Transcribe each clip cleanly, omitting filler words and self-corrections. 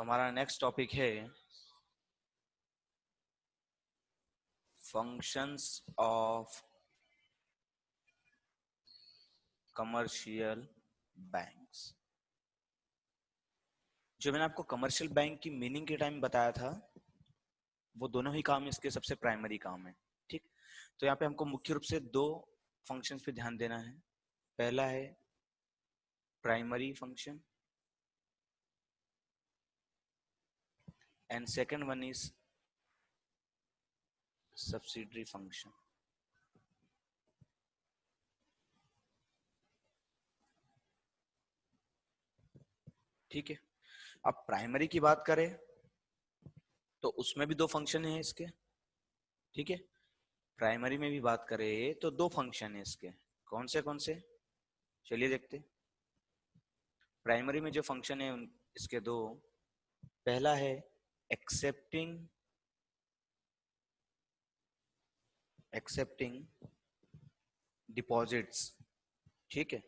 तो हमारा next topic है फंक्शंस ऑफ कमर्शियल बैंक्स। जो मैंने आपको कमर्शियल बैंक की मीनिंग के टाइम बताया था, वो दोनों ही काम इसके सबसे प्राइमरी काम है। ठीक, तो यहाँ पे हमको मुख्य रूप से दो फंक्शंस पे ध्यान देना है। पहला है primary function and second one is subsidiary function. ठीक है, अब प्राइमरी की बात करें तो उसमें भी दो फंक्शन है इसके। ठीक है, प्राइमरी में भी बात करें तो दो फंक्शन है इसके। कौन से चलिए देखते हैं। प्राइमरी में जो फंक्शन है इसके दो। पहला है एक्सेप्टिंग डिपॉजिट्स। ठीक है,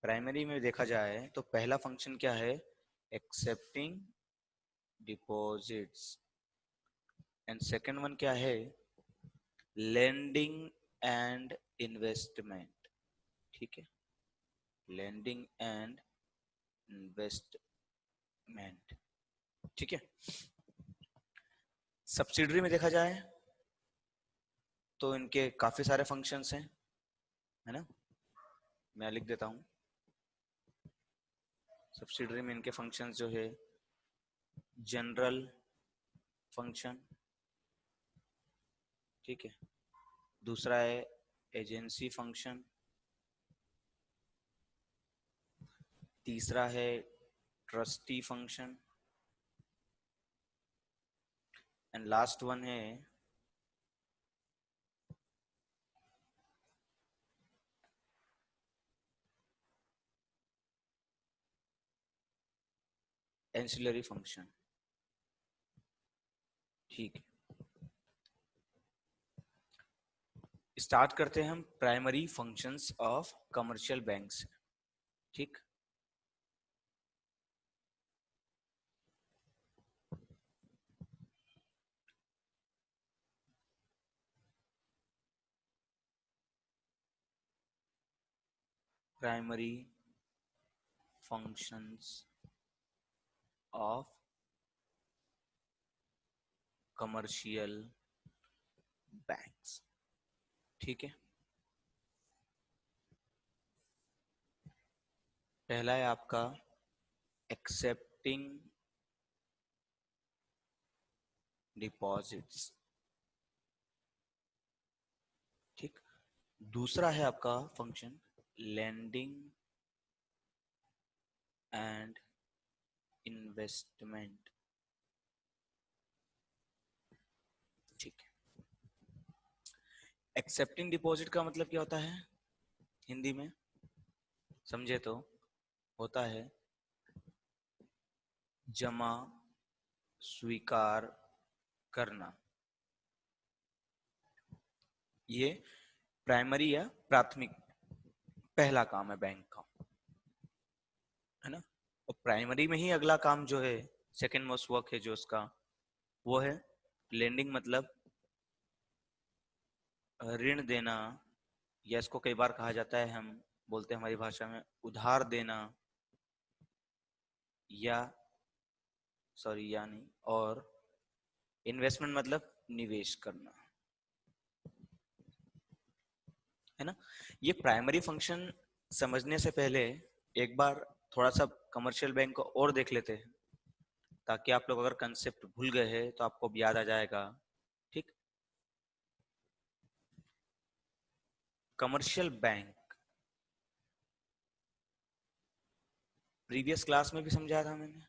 प्राइमरी में देखा जाए तो पहला फंक्शन क्या है, accepting deposits, and second one क्या है, लेंडिंग एंड इन्वेस्टमेंट। ठीक है, लेंडिंग एंड इन्वेस्टमेंट। ठीक है, सब्सिडरी में देखा जाए तो इनके काफी सारे फंक्शंस हैं, है ना। मैं लिख देता हूं, सब्सिडरी में इनके फंक्शंस जो है जनरल फंक्शन। ठीक है, दूसरा है एजेंसी फंक्शन, तीसरा है trustee function, and last one है एंसिलरी फंक्शन। ठीक है, स्टार्ट करते हैं हम primary functions of commercial banks. ठीक, primary functions of commercial banks. ठीक है, पहला है आपका एक्सेप्टिंग डिपॉजिट्स। ठीक, दूसरा है आपका फंक्शन लेंडिंग एंड इन्वेस्टमेंट। ठीक है, एक्सेप्टिंग डिपॉजिट का मतलब क्या होता है हिंदी में, समझे तो होता है जमा स्वीकार करना। ये प्राइमरी या प्राथमिक पहला काम है बैंक का, है ना। और प्राइमरी में ही अगला काम जो है, सेकंड मोस्ट वर्क है जो उसका, वो है लेंडिंग, मतलब ऋण देना, या इसको कई बार कहा जाता है, हम बोलते हैं हमारी भाषा में उधार देना, या सॉरी या नहीं, और इन्वेस्टमेंट मतलब निवेश करना, है ना। ये प्राइमरी फंक्शन समझने से पहले एक बार थोड़ा सा कमर्शियल बैंक को और देख लेते हैं, ताकि आप लोग अगर कंसेप्ट भूल गए हैं तो आपको अब याद आ जाएगा। ठीक, कमर्शियल बैंक प्रीवियस क्लास में भी समझाया था मैंने,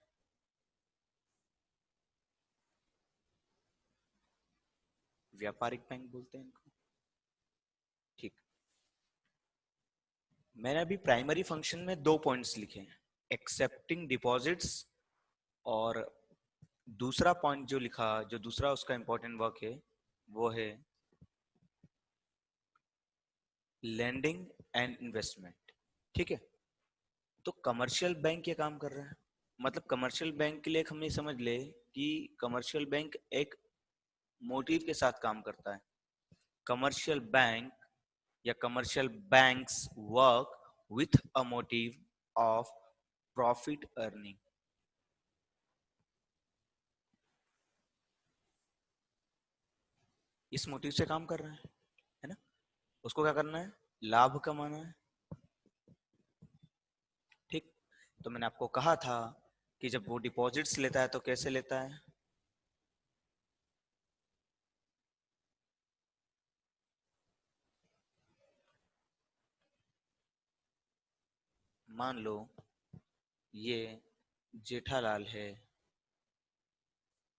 व्यापारिक बैंक बोलते हैं इनको। ठीक, मैंने अभी प्राइमरी फंक्शन में दो पॉइंट्स लिखे हैं, एक्सेप्टिंग डिपॉजिट्स, और दूसरा पॉइंट जो लिखा, जो दूसरा उसका इंपॉर्टेंट वर्क है, वो है लेंडिंग एंड इन्वेस्टमेंट। ठीक है, तो कमर्शियल बैंक ये काम कर रहा है, मतलब कमर्शियल बैंक के लिए एक हम ये समझ ले कि कमर्शियल बैंक एक मोटिव के साथ काम करता है। कमर्शियल बैंक या commercial banks work with a motive of profit earning. इस मोटिव से काम कर रहे हैं, है ना। उसको क्या करना है, लाभ कमाना है। ठीक। तो मैंने आपको कहा था कि जब वो डिपॉजिट्स लेता है तो कैसे लेता है। मान लो ये जेठालाल है,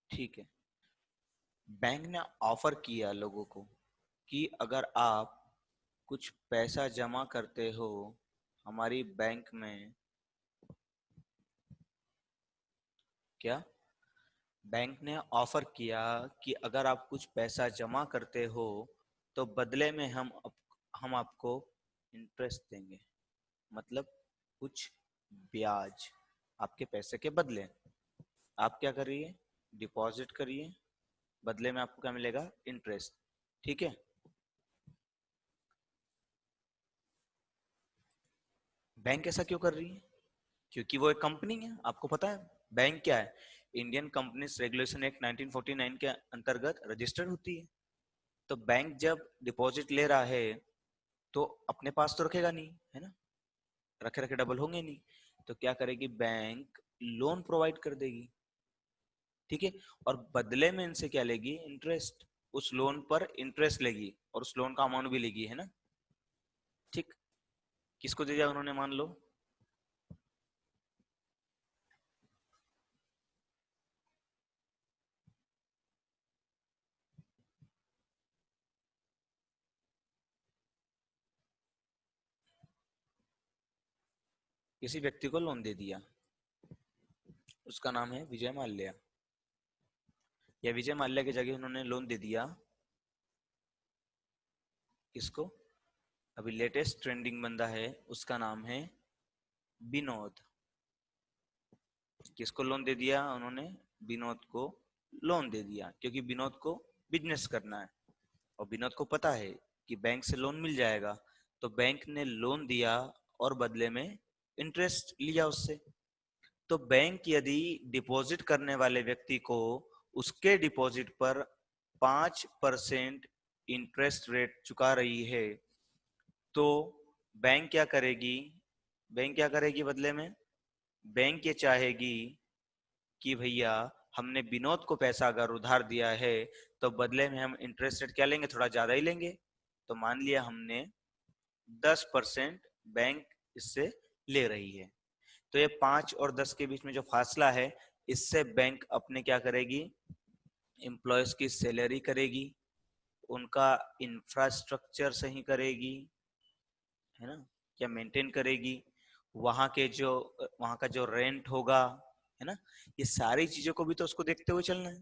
ठीक है। बैंक ने ऑफर किया लोगों को कि अगर आप कुछ पैसा जमा करते हो हमारी बैंक में, क्या, बैंक ने ऑफर किया कि अगर आप कुछ पैसा जमा करते हो तो बदले में हम आपको इंटरेस्ट देंगे, मतलब कुछ ब्याज आपके पैसे के बदले। आप क्या करिए, डिपॉजिट करिए, बदले में आपको क्या मिलेगा, इंटरेस्ट। ठीक है। बैंक ऐसा क्यों कर रही है, क्योंकि वो एक कंपनी है। आपको पता है बैंक क्या है, इंडियन कंपनीज रेगुलेशन एक्ट 1949 के अंतर्गत रजिस्टर्ड होती है। तो बैंक जब डिपॉजिट ले रहा है तो अपने पास तो रखेगा नहीं, है ना, रखे रखे डबल होंगे नहीं। तो क्या करेगी बैंक, लोन प्रोवाइड कर देगी, ठीक है। और बदले में इनसे क्या लेगी, इंटरेस्ट। उस लोन पर इंटरेस्ट लेगी और उस लोन का अमाउंट भी लेगी, है ना। ठीक। किसको दिया उन्होंने, मान लो किसी व्यक्ति को लोन दे दिया, उसका नाम है विजय माल्या, या विजय माल्या की जगह उन्होंने लोन दे दिया किसको, अभी लेटेस्ट ट्रेंडिंग बंदा है उसका नाम है विनोद। किसको लोन दे दिया उन्होंने, विनोद को लोन दे दिया, क्योंकि विनोद को बिजनेस करना है और विनोद को पता है कि बैंक से लोन मिल जाएगा। तो बैंक ने लोन दिया और बदले में इंटरेस्ट लिया उससे। तो बैंक यदि डिपॉजिट करने वाले व्यक्ति को उसके डिपॉजिट पर 5% इंटरेस्ट रेट चुका रही है, तो बैंक क्या करेगी, बैंक क्या करेगी बदले में, बैंक ये चाहेगी कि भैया हमने विनोद को पैसा अगर उधार दिया है तो बदले में हम इंटरेस्ट रेट क्या लेंगे, थोड़ा ज्यादा ही लेंगे। तो मान लिया हमने 10% बैंक इससे ले रही है। तो ये 5 और 10 के बीच में जो फासला है, इससे बैंक अपने क्या करेगी, एम्प्लॉयज की सैलरी करेगी, उनका इंफ्रास्ट्रक्चर सही करेगी, है ना, क्या मेंटेन करेगी, वहां के जो वहां का जो रेंट होगा, है ना, ये सारी चीजों को भी तो उसको देखते हुए चलना है।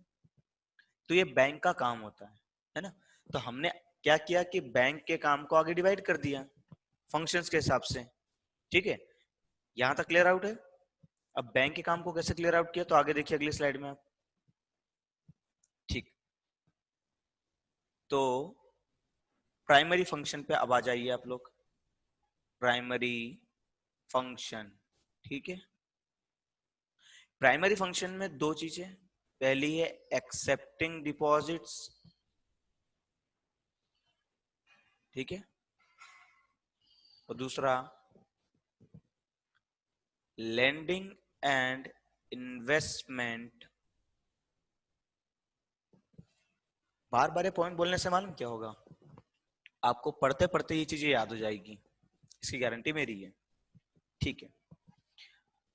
तो ये बैंक का काम होता है ना। तो हमने क्या किया कि बैंक के काम को आगे डिवाइड कर दिया फंक्शंस के हिसाब से। ठीक है, यहां तक क्लियर आउट है। अब बैंक के काम को कैसे क्लियर आउट किया, तो आगे देखिए अगली स्लाइड में आप। ठीक। तो प्राइमरी फंक्शन पे अब आ जाइए आप लोग, प्राइमरी फंक्शन। ठीक है, प्राइमरी फंक्शन में दो चीजें, पहली है एक्सेप्टिंग डिपॉजिट्स, ठीक है, और दूसरा लेंडिंग एंड इन्वेस्टमेंट। बार बार ये पॉइंट बोलने से मालूम क्या होगा, आपको पढ़ते पढ़ते ये चीजें याद हो जाएगी, इसकी गारंटी मेरी है। ठीक है,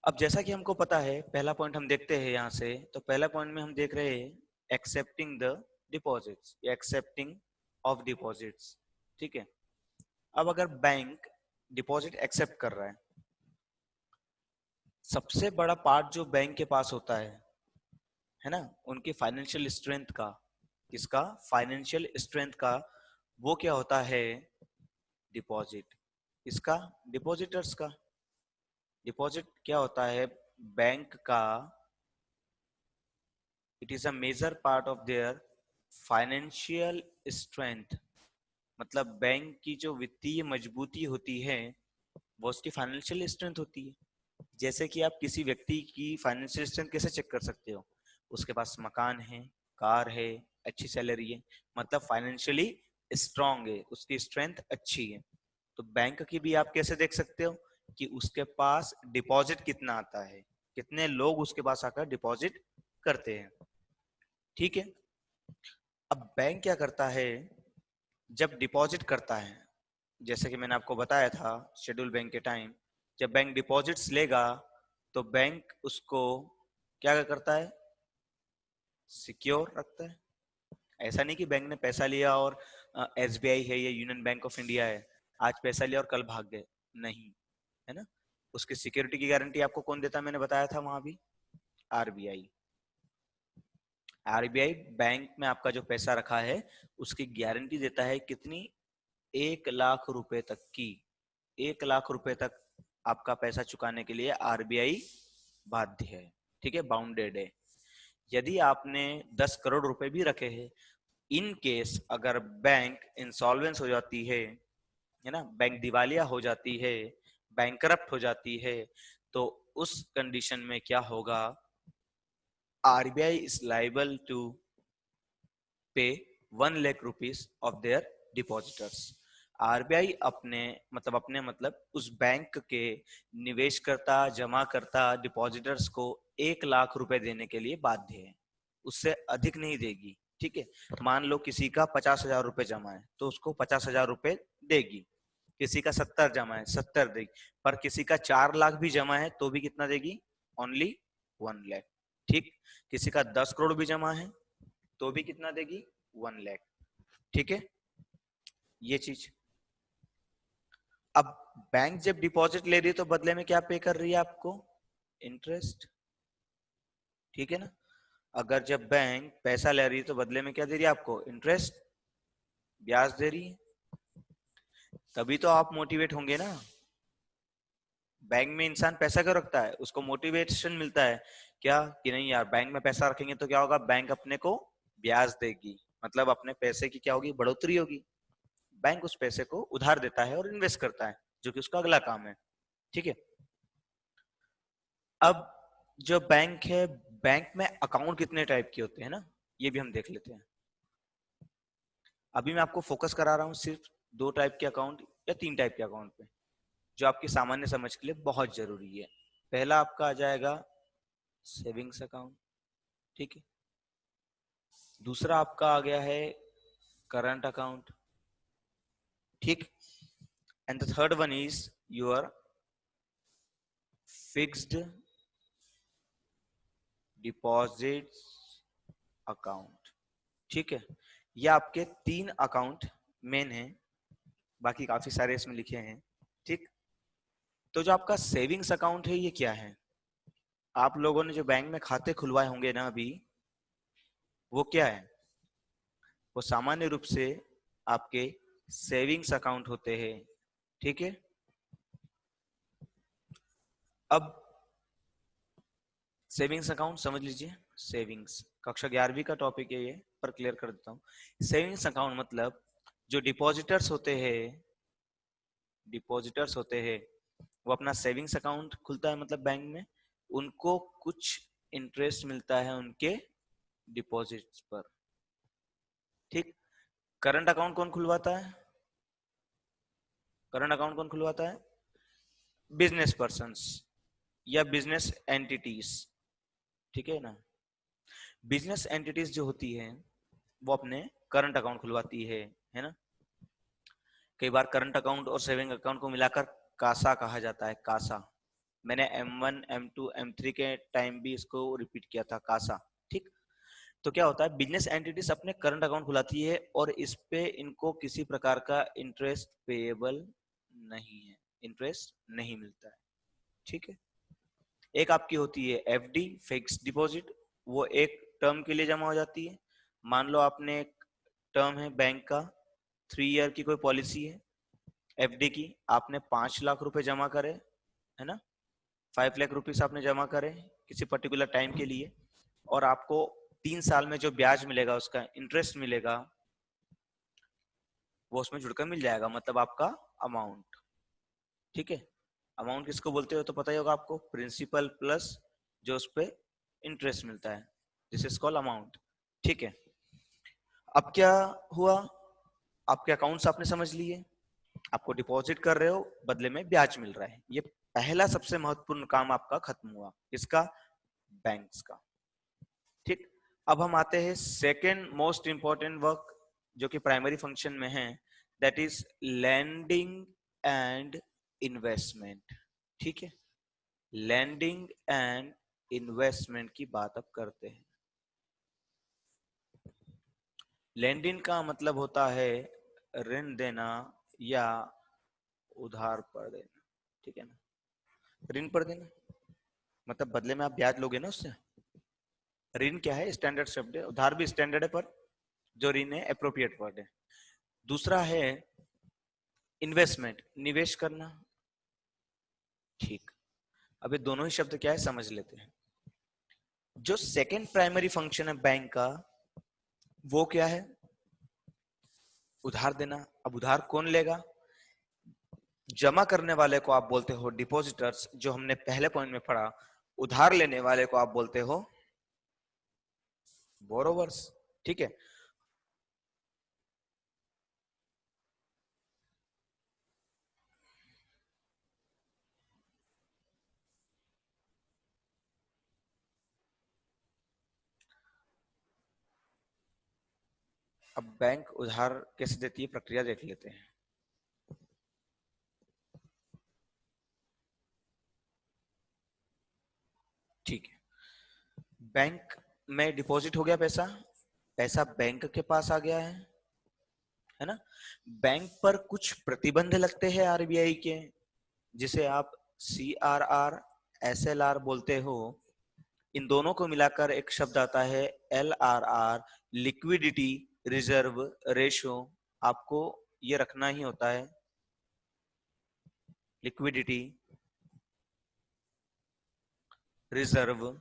अब जैसा कि हमको पता है, पहला पॉइंट हम देखते हैं यहां से। तो पहला पॉइंट में हम देख रहे हैं एक्सेप्टिंग द डिपॉजिट्स या एक्सेप्टिंग ऑफ डिपॉजिट्स। ठीक है, अब अगर बैंक डिपॉजिट एक्सेप्ट कर रहा है, सबसे बड़ा पार्ट जो बैंक के पास होता है ना, उनकी फाइनेंशियल स्ट्रेंथ का, किसका, फाइनेंशियल स्ट्रेंथ का, वो क्या होता है, डिपॉजिट। इसका, डिपॉजिटर्स का। डिपॉजिट क्या होता है, बैंक का it is a major part of their financial strength, मतलब बैंक की जो वित्तीय मजबूती होती है वो उसकी फाइनेंशियल स्ट्रेंथ होती है। जैसे कि आप किसी व्यक्ति की फाइनेंशियल स्ट्रेंथ कैसे चेक कर सकते हो, उसके पास मकान है, कार है, अच्छी सैलरी है, मतलब फाइनेंशियली स्ट्रांग है, उसकी स्ट्रेंथ अच्छी है। तो बैंक की भी आप कैसे देख सकते हो कि उसके पास डिपॉजिट कितना आता है, कितने लोग उसके पास आकर डिपॉजिट करते हैं। ठीक है। अब बैंक क्या करता है, जब डिपॉजिट करता है, जैसे कि मैंने आपको बताया था शेड्यूल बैंक के टाइम, जब बैंक डिपॉजिट्स लेगा तो बैंक उसको क्या करता है, सिक्योर रखता है। ऐसा नहीं कि बैंक ने पैसा लिया और एसबीआई है या यूनियन बैंक ऑफ इंडिया है, आज पैसा लिया और कल भाग गए, नहीं, है ना। उसकी सिक्योरिटी की गारंटी आपको कौन देता है, मैंने बताया था वहां भी, आरबीआई। आरबीआई बैंक में आपका जो पैसा रखा है उसकी गारंटी देता है, कितनी, 1 लाख रुपए तक की। 1 लाख रुपए तक आपका पैसा चुकाने के लिए आरबीआई बाध्य है, ठीक है, बाउंडेड है। यदि आपने 10 करोड़ रुपए भी रखे हैं, इन केस अगर बैंक इंसॉल्वेंस हो जाती है ना, बैंक दिवालिया हो जाती है, बैंकरप्ट हो जाती है, तो उस कंडीशन में क्या होगा, आरबीआई इज लाइबल टू पे 1 lakh rupees of their depositors. RBI अपने मतलब उस बैंक के निवेशकर्ता, जमाकर्ता, डिपॉजिटर्स को 1 लाख रुपए देने के लिए बाध्य है, उससे अधिक नहीं देगी। ठीक है। मान लो किसी का 50,000 रुपए जमा है तो उसको 50,000 रुपए देगी, किसी का 70 जमा है 70 देगी, पर किसी का 4 लाख भी जमा है तो भी कितना देगी, ओनली 1 लाख। ठीक। किसी का 10 करोड़ भी जमा है तो भी कितना देगी, 1 लाख। ठीक है, ये चीज। अब बैंक जब डिपॉजिट ले रही है तो बदले में क्या पे कर रही है आपको, इंटरेस्ट। ठीक है ना। अगर जब बैंक पैसा ले रही है तो बदले में क्या दे रही है आपको, इंटरेस्ट, ब्याज दे रही है। तभी तो आप मोटिवेट होंगे ना। बैंक में इंसान पैसा क्यों रखता है, उसको मोटिवेशन मिलता है क्या, कि नहीं यार बैंक में पैसा रखेंगे तो क्या होगा, बैंक अपने को ब्याज देगी, मतलब अपने पैसे की क्या होगी, बढ़ोतरी होगी। बैंक उस पैसे को उधार देता है और इन्वेस्ट करता है, जो कि उसका अगला काम है। ठीक है। अब जो बैंक है, बैंक में अकाउंट कितने टाइप के होते हैं ना, ये भी हम देख लेते हैं। अभी मैं आपको फोकस करा रहा हूँ सिर्फ 2 टाइप के अकाउंट या 3 टाइप के अकाउंट पे, जो आपकी सामान्य समझ के लिए बहुत जरूरी है। पहला आपका आ जाएगा सेविंग्स अकाउंट। ठीक है। दूसरा आपका आ गया है करंट अकाउंट। ठीक। And the third one is your fixed deposit account. ठीक है। ये आपके 3 अकाउंट मेन है, बाकी काफी सारे इसमें लिखे हैं। ठीक। तो जो आपका सेविंग्स अकाउंट है ये क्या है, आप लोगों ने जो बैंक में खाते खुलवाए होंगे ना अभी, वो क्या है, वो सामान्य रूप से आपके सेविंग्स अकाउंट होते हैं। ठीक है। अब सेविंग्स अकाउंट समझ लीजिए, सेविंग्स कक्षा 11वीं का टॉपिक है ये, पर क्लियर कर देता हूँ। सेविंग्स अकाउंट मतलब जो डिपॉजिटर्स होते हैं वो अपना सेविंग्स अकाउंट खुलता है, मतलब बैंक में उनको कुछ इंटरेस्ट मिलता है उनके डिपॉजिट्स पर। ठीक। करंट अकाउंट कौन खुलवाता है, करंट अकाउंट कौन खुलवाता है, बिजनेस पर्सन्स या बिजनेस एंटिटीज। ठीक है ना। बिजनेस एंटिटीज जो होती है वो अपने करंट अकाउंट खुलवाती है ना। कई बार करंट अकाउंट और सेविंग अकाउंट को मिलाकर कासा कहा जाता है, कासा। मैंने M1 M2 M3 के टाइम भी इसको रिपीट किया था, कासा। ठीक। तो क्या होता है, बिजनेस एंटिटीज अपने करंट अकाउंट खुलाती है और इस पे इनको किसी प्रकार का इंटरेस्ट पेएबल नहीं है, इंटरेस्ट नहीं मिलता है। ठीक है। एक आपकी होती है एफडी, फिक्स डिपॉजिट, वो एक टर्म के लिए जमा हो जाती है। मान लो आपने एक टर्म है बैंक का, 3 ईयर की कोई पॉलिसी है एफडी की, आपने 5 लाख रुपए जमा करे, है ना, 5 लाख रुपीस आपने जमा करे किसी पर्टिकुलर टाइम के लिए, और आपको 3 साल में जो ब्याज मिलेगा, उसका इंटरेस्ट मिलेगा, वो उसमें जुड़कर मिल जाएगा, मतलब आपका अमाउंट। ठीक है, अमाउंट किसको बोलते हो तो पता ही होगा आपको, प्रिंसिपल प्लस जो उस पे इंटरेस्ट मिलता है, दिस इज कॉल्ड अमाउंट। ठीक है, अब क्या हुआ, आपके अकाउंट्स आपने समझ लिए, आपको डिपॉजिट कर रहे हो, बदले में ब्याज मिल रहा है, ये पहला सबसे महत्वपूर्ण काम आपका खत्म हुआ, इसका, बैंक्स का। ठीक, अब हम आते हैं सेकेंड मोस्ट इंपॉर्टेंट वर्क जो कि प्राइमरी फंक्शन में है, that is lending and investment. ठीक है, लैंडिंग एंड इन्वेस्टमेंट की बात अब करते हैं। लैंडिंग का मतलब होता है ऋण देना या उधार पर देना। ठीक है ना, ऋण पर देना मतलब बदले में आप ब्याज लोगे ना उससे। ऋण क्या है, स्टैंडर्ड शब्द है, उधार भी स्टैंडर्ड है, पर जो ऋण है एप्रोप्रिएट वर्ड है। दूसरा है इन्वेस्टमेंट, निवेश करना। ठीक, अभी दोनों ही शब्द क्या है समझ लेते हैं। जो सेकंड प्राइमरी फंक्शन है बैंक का, वो क्या है, उधार देना। अब उधार कौन लेगा, जमा करने वाले को आप बोलते हो डिपॉजिटर्स, जो हमने पहले पॉइंट में पढ़ा। उधार लेने वाले को आप बोलते हो बोरोवर्स। ठीक है, अब बैंक उधार कैसे देती है, प्रक्रिया देख लेते हैं। ठीक है, बैंक में डिपॉजिट हो गया पैसा, पैसा बैंक के पास आ गया है ना। बैंक पर कुछ प्रतिबंध लगते हैं आरबीआई के, जिसे आप CRR SLR बोलते हो। इन दोनों को मिलाकर एक शब्द आता है LRR, लिक्विडिटी रिजर्व रेशो। आपको ये रखना ही होता है, लिक्विडिटी रिजर्व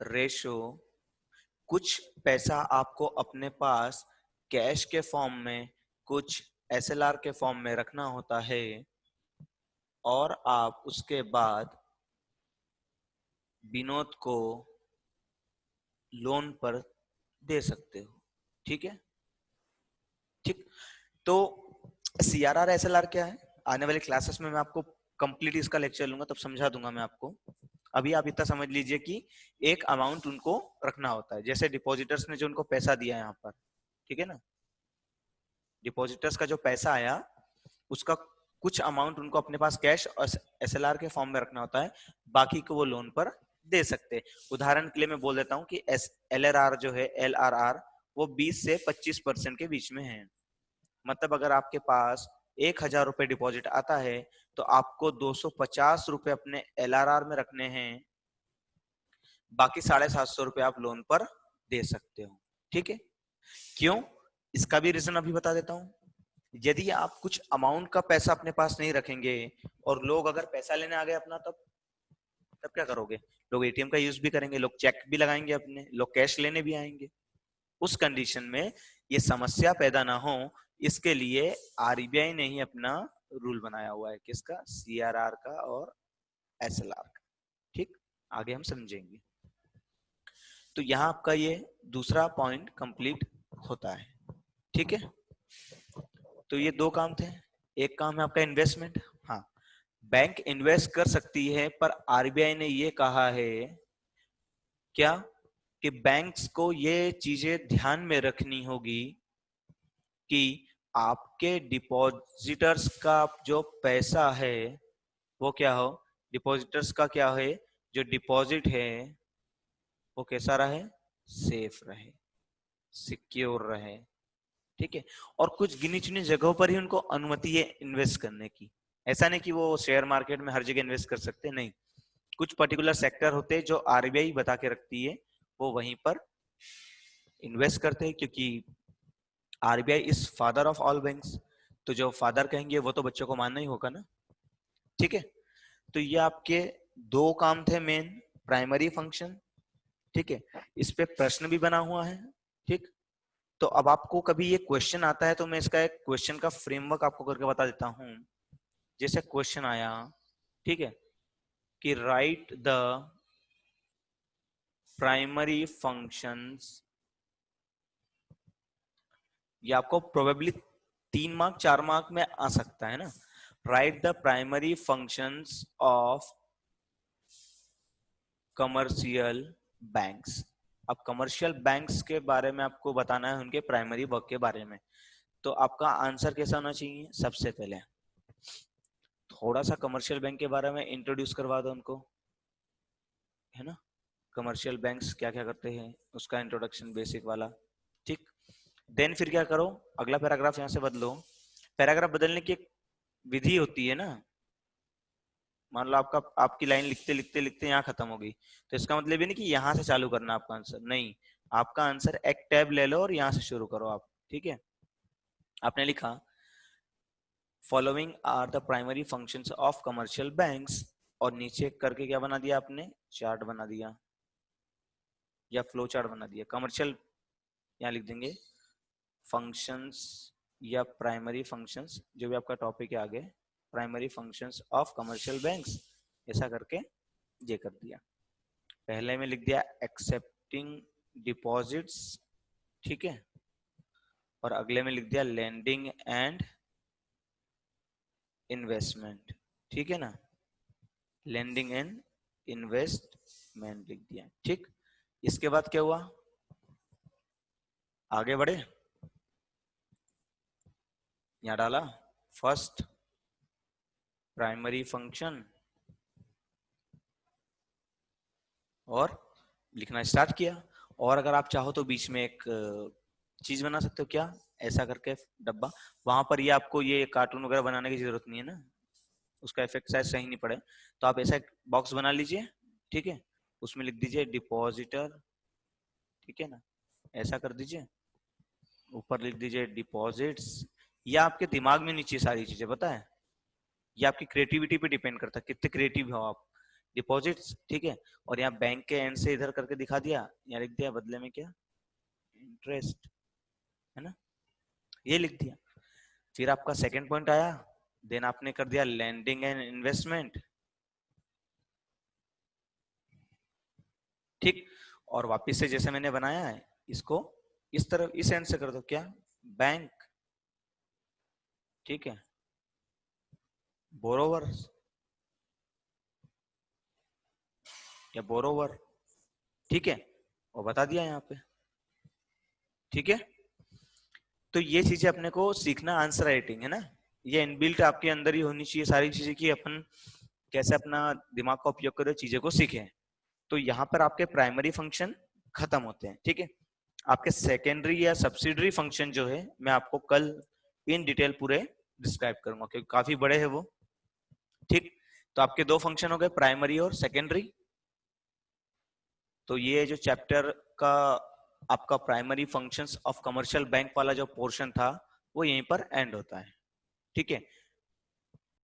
रेशो। कुछ पैसा आपको अपने पास कैश के फॉर्म में, कुछ SLR के फॉर्म में रखना होता है, और आप उसके बाद विनोद को लोन पर दे सकते हो। ठीक है, ठीक, तो CRR SLR क्या है, आने वाले क्लासेस में मैं आपको कंप्लीट इसका लेक्चर लूंगा, तब समझा दूंगा मैं आपको। अभी आप इतना समझ लीजिए कि एक अमाउंट उनको रखना होता है, जैसे डिपॉजिटर्स ने जो उनको पैसा दिया यहाँ पर, ठीक है ना, डिपॉजिटर्स का जो पैसा आया, उसका कुछ अमाउंट उनको अपने पास कैश और SLR के फॉर्म में रखना होता है, बाकी को वो लोन पर दे सकते हैं। उदाहरण के लिए मैं बोल देता हूँ कि LRR जो है, LRR वो 20 से 25% के बीच में है। मतलब अगर आपके पास 1000 रुपए डिपॉजिट आता है, तो आपको 250 रुपए अपने LRR में रखने हैं, बाकी 750 रुपए आप लोन पर दे सकते हो। ठीक है, क्यों, इसका भी रीजन अभी बता देता हूं। यदि आप कुछ अमाउंट का पैसा अपने पास नहीं रखेंगे, और लोग अगर पैसा लेने आ गए अपना, तब तब क्या करोगे, लोग ATM का यूज भी करेंगे, लोग चेक भी लगाएंगे अपने, लोग कैश लेने भी आएंगे। उस कंडीशन में ये समस्या पैदा ना हो, इसके लिए RBI ने ही अपना रूल बनाया हुआ है, किसका, CRR का और SLR का। ठीक, आगे हम समझेंगे। तो यहाँ आपका ये दूसरा पॉइंट कंप्लीट होता है। ठीक है, तो ये दो काम थे। एक काम है आपका इन्वेस्टमेंट। हाँ, बैंक इन्वेस्ट कर सकती है, पर RBI ने ये कहा है क्या, कि बैंक्स को ये चीजें ध्यान में रखनी होगी कि आपके डिपॉजिटर्स का जो पैसा है वो क्या हो, डिपॉजिटर्स का क्या है, जो डिपॉजिट है वो कैसा रहे, सेफ रहे, सिक्योर रहे। ठीक है, और कुछ गिनी चुनी जगहों पर ही उनको अनुमति है इन्वेस्ट करने की। ऐसा नहीं कि वो शेयर मार्केट में हर जगह इन्वेस्ट कर सकते, नहीं, कुछ पर्टिकुलर सेक्टर होते हैं जो RBI बता के रखती है, वो वहीं पर इन्वेस्ट करते हैं, क्योंकि RBI is father of all banks. तो जो फादर कहेंगे वो तो बच्चों को मानना ही होगा ना। ठीक है, तो ये आपके दो काम थे मेन, प्राइमरी फंक्शन। ठीक है, इस पे प्रश्न भी बना हुआ है। ठीक, तो अब आपको कभी ये क्वेश्चन आता है तो मैं इसका एक क्वेश्चन का फ्रेमवर्क आपको करके बता देता हूं। जैसे क्वेश्चन आया, ठीक है, कि राइट द प्राइमरी फंक्शंस, ये आपको प्रोबेबली 3 मार्क 4 मार्क में आ सकता है ना। Right the primary functions of commercial banks. अब कमर्शियल बैंक्स के बारे में आपको बताना है, उनके प्राइमरी वर्क के बारे में। तो आपका आंसर कैसा होना चाहिए? सबसे पहले थोड़ा सा कमर्शियल बैंक के बारे में इंट्रोड्यूस करवा दो उनको, है ना। कमर्शियल बैंक्स क्या क्या करते हैं उसका इंट्रोडक्शन बेसिक वाला। ठीक, देन फिर क्या करो, अगला पैराग्राफ यहाँ से बदलो। पैराग्राफ बदलने की एक विधि होती है ना। मान लो आपका आपकी लाइन लिखते लिखते लिखते यहाँ खत्म हो गई, तो इसका मतलब ये नहीं कि यहाँ से चालू करना आपका आंसर, नहीं। आपका आंसर एक टैब ले लो और यहाँ से शुरू करो आप। ठीक है, आपने लिखा following are the primary functions of commercial banks, और नीचे करके क्या बना दिया आपने? चार्ट बना दिया या फ्लो चार्ट बना दिया। कमर्शियल यहाँ लिख देंगे फंक्शंस या प्राइमरी फंक्शंस, जो भी आपका टॉपिक है आगे, primary functions of commercial banks, ऐसा करके ये कर दिया। पहले में लिख दिया एक्सेप्टिंग डिपॉजिट्स, ठीक है, और अगले में लिख दिया लेंडिंग एंड इन्वेस्टमेंट। ठीक है ना, लेंडिंग एंड इन्वेस्टमेंट लिख दिया। ठीक, इसके बाद क्या हुआ? आगे बढ़े, यहां डाला फर्स्ट प्राइमरी फंक्शन और लिखना स्टार्ट किया। और अगर आप चाहो तो बीच में एक चीज बना सकते हो, क्या? ऐसा करके डब्बा, वहां पर ये आपको ये कार्टून वगैरह बनाने की जरूरत नहीं है ना, उसका इफेक्ट शायद सही नहीं पड़े, तो आप ऐसा एक बॉक्स बना लीजिए। ठीक है, उसमें लिख दीजिए डिपॉजिटर, ठीक है ना, ऐसा कर दीजिए। ऊपर लिख दीजिए डिपॉजिट्स। या आपके दिमाग में नीचे सारी चीजें, पता है, ये आपकी क्रिएटिविटी पे डिपेंड करता है कितने क्रिएटिव हो आप। डिपॉजिट्स, ठीक है, और यहाँ बैंक के एंड से इधर करके दिखा दिया, यहाँ लिख दिया बदले में क्या? इंटरेस्ट, है ना, ये लिख दिया। फिर आपका सेकंड पॉइंट आया, देन आपने कर दिया लैंडिंग एंड इन्वेस्टमेंट। ठीक, और वापिस से जैसे मैंने बनाया है इसको इस तरफ इस एंड से कर दो, क्या? बैंक, ठीक है, बोरोवर्स या बोरोवर, ठीक है, और बता दिया यहाँ पे। ठीक है, तो ये चीजें अपने को सीखना, आंसर राइटिंग, है ना, ये इनबिल्ट आपके अंदर ही होनी चाहिए सारी चीजें, कि अपन कैसे अपना दिमाग का उपयोग करके चीजें को सीखें। तो यहाँ पर आपके प्राइमरी फंक्शन खत्म होते हैं। ठीक है, आपके सेकेंडरी या सब्सिडरी फंक्शन जो है मैं आपको कल इन डिटेल पूरे डिस्क्राइब करूंगा, क्योंकि काफी बड़े हैं वो। ठीक, तो आपके दो फंक्शन हो गए, प्राइमरी और सेकेंडरी। तो ये जो चैप्टर का आपका primary functions of commercial bank वाला जो पोर्शन था वो यहीं पर एंड होता है। ठीक है,